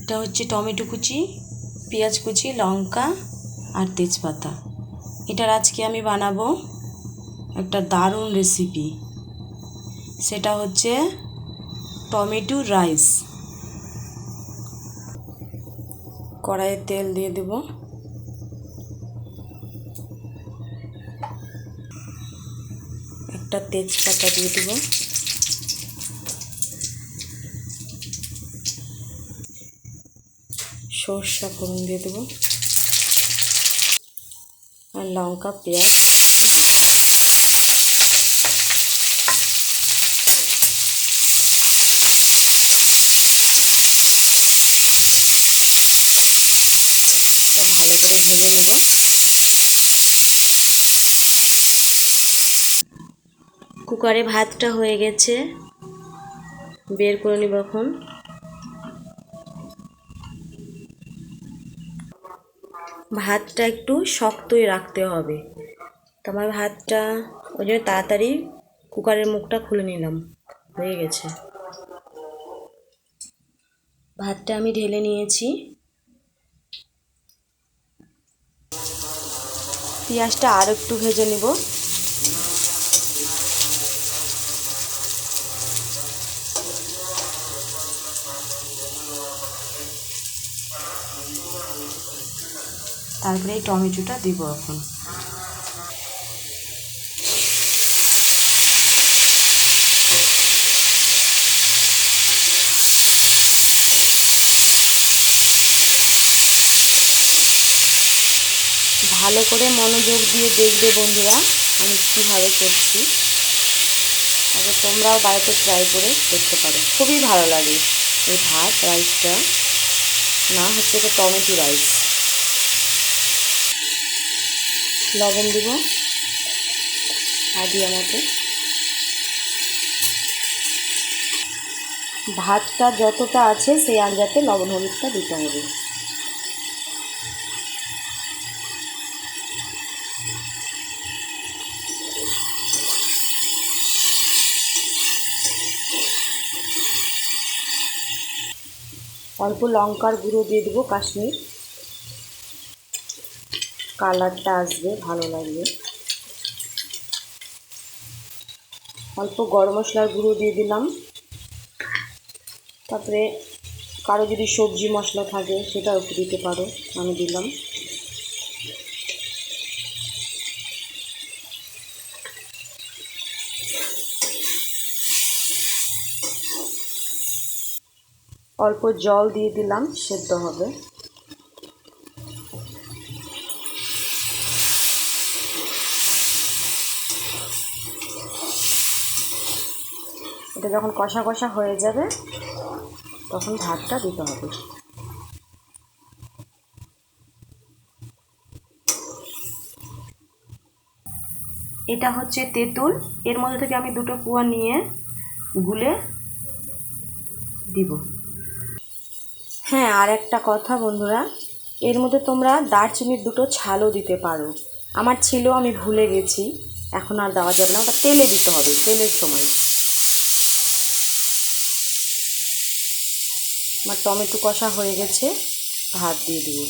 এটা হচ্ছে টমেটো কুচি, পেঁয়াজ কুচি, লঙ্কা আর তেজপাতা। এটার আজকে আমি বানাবো একটা দারুণ রেসিপি, সেটা হচ্ছে টমেটো রাইস। কড়াইয়ে তেল দিয়ে দেব, একটা তেজপাতা দিয়ে দেব, সরষা ফোড়ন দিয়ে দেব আর লঙ্কা পেঁয়াজ ভালো করে ভেজে নেব। কুকারে ভাতটা হয়ে গেছে, বের করে নিব এখন। ভাতটা একটু শক্তই রাখতে হবে, তো আমার ভাতটা ওই জন্য তাড়াতাড়ি কুকারের মুখটা খুলে নিলাম, হয়ে গেছে। ভাতটা আমি ঢেলে নিয়েছি। পেঁয়াজটা আর একটু ভেজে নিব। তারপরে এই টমেটোটা দিব এখন। ভালো করে মনোযোগ দিয়ে দেখবে বন্ধুরা আমি কীভাবে করছি, তবে তোমরাও বাড়িতে ট্রাই করে দেখতে পারো, খুবই ভালো লাগে এই ভাত রাইসটা। না হচ্ছে এটা টমেটো রাইস। লবণ দিব আদিয়া মতো। ভাতটা যতটা আছে সেই আঞ্জাতে লবণ হলুদটা দিতে হবে। অল্প লঙ্কার গুঁড়ো দিয়ে দেবো, কাশ্মীর, কালারটা আসবে, ভালো লাগবে। অল্প গরম মশলার গুঁড়ো দিয়ে দিলাম। তারপরে কারো যদি সবজি মশলা থাকে সেটাও একটু দিতে পারো, আমি দিলাম। অল্প জল দিয়ে দিলাম, সেদ্ধ হবে। এটা যখন কষা কষা হয়ে যাবে তখন ভাতটা দিতে হবে। এটা হচ্ছে তেঁতুল, এর মধ্যে থেকে আমি দুটো কুয়া নিয়ে গুলে দিব। হ্যাঁ, আর একটা কথা বন্ধুরা, এর মধ্যে তোমরা দারচিনির দুটো ছালও দিতে পারো। আমার ছিল, আমি ভুলে গেছি, এখন আর দেওয়া যাবে না, ওটা তেলে দিতে হবে, তেলের সময়। আমার টমেটো কষা হয়ে গেছে, ভাত দিয়ে দেব।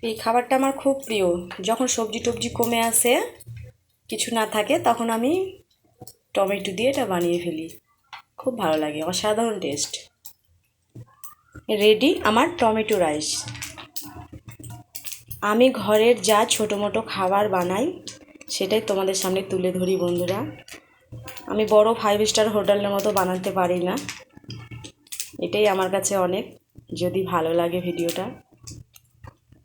এই খাবারটা আমার খুব প্রিয়। যখন সবজি টবজি কমে আসে, কিছু না থাকে, তখন আমি টমেটো দিয়ে এটা বানিয়ে ফেলি, খুব ভালো লাগে, অসাধারণ টেস্ট। রেডি আমার টমেটো রাইস। আমি ঘরের যা ছোটো মোটো খাবার বানাই সেটাই তোমাদের সামনে তুলে ধরি বন্ধুরা। আমি বড় 5 স্টার হোটেলের মতো বানাতে পারি না, এটাই আমার কাছে অনেক। যদি ভালো লাগে ভিডিওটা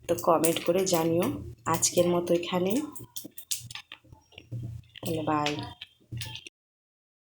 তো কমেন্ট করে জানিও। আজকের মতো এখানেই, তাহলে বাই।